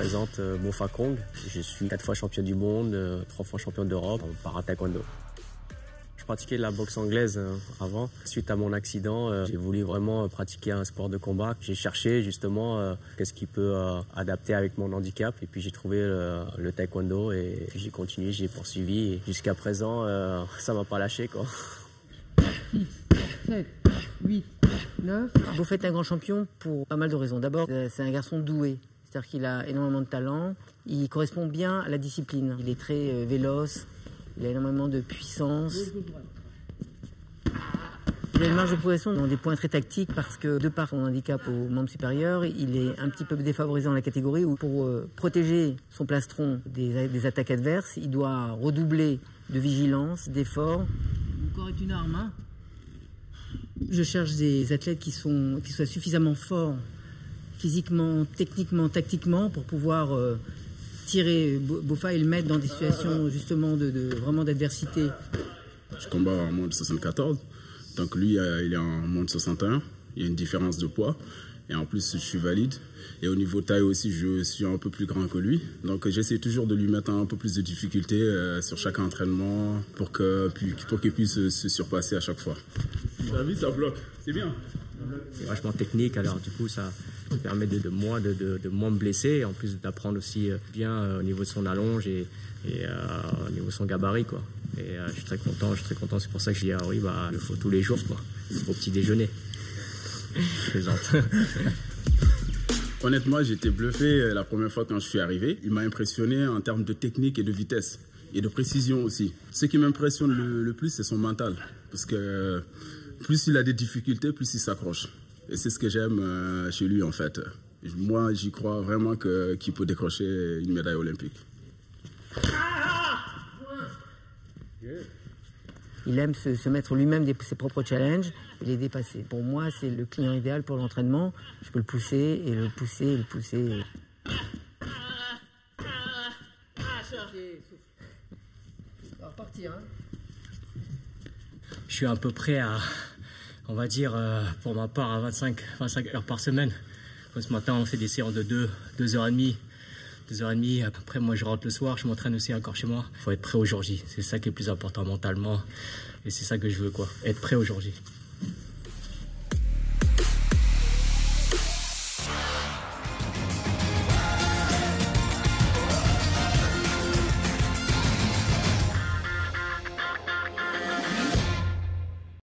représente Mofa Kong. Je suis 4 fois champion du monde, 3 fois champion d'Europe en para-taekwondo. Je pratiquais la boxe anglaise avant. Suite à mon accident, j'ai voulu vraiment pratiquer un sport de combat. J'ai cherché justement qu'est-ce qui peut adapter avec mon handicap. Et puis j'ai trouvé le taekwondo et j'ai continué, j'ai poursuivi. Et jusqu'à présent, ça m'a pas lâché, quoi. 6, 7, 8, 9. Boffa est un grand champion pour pas mal de raisons. D'abord, c'est un garçon doué. C'est-à-dire qu'il a énormément de talent. Il correspond bien à la discipline. Il est très véloce. Il a énormément de puissance. Il a une marge de progression dans des points très tactiques parce que, de par son handicap au membre supérieur, il est un petit peu défavorisé dans la catégorie où, pour protéger son plastron des attaques adverses, il doit redoubler de vigilance, d'effort. Mon corps est une arme, hein. Je cherche des athlètes qui soient suffisamment forts physiquement, techniquement, tactiquement pour pouvoir tirer Boffa et le mettre dans des situations justement vraiment d'adversité. Je combats en moins de 74, donc lui il est en moins de 61, il y a une différence de poids et en plus je suis valide. Et au niveau taille aussi, je suis un peu plus grand que lui. Donc j'essaie toujours de lui mettre un peu plus de difficulté sur chaque entraînement pour qu'il puisse se surpasser à chaque fois. La vie, ça bloque, c'est bien. C'est vachement technique, alors du coup ça me permet de moins me blesser, et en plus d'apprendre aussi bien au niveau de son allonge et au niveau de son gabarit, quoi. Et je suis très content, c'est pour ça que je dis oui, bah il le faut tous les jours, quoi, au petit déjeuner. Je plaisante. Honnêtement, j'étais bluffé la première fois quand je suis arrivé. Il m'a impressionné en termes de technique et de vitesse et de précision aussi. Ce qui m'impressionne le plus, c'est son mental, parce que plus il a des difficultés, plus il s'accroche. Et c'est ce que j'aime chez lui, en fait. Moi, j'y crois vraiment qu'il peut décrocher une médaille olympique. Il aime se mettre lui-même ses propres challenges et les dépasser. Pour moi, c'est le client idéal pour l'entraînement. Je peux le pousser et le pousser et le pousser. Ça va repartir, hein. Je suis à peu près à, on va dire, pour ma part, à 25 heures par semaine. Ce matin, on fait des séances de 2h30. 2h30, après moi je rentre le soir, je m'entraîne aussi encore chez moi. Il faut être prêt au jour J, c'est ça qui est le plus important mentalement et c'est ça que je veux, quoi, être prêt au jour J.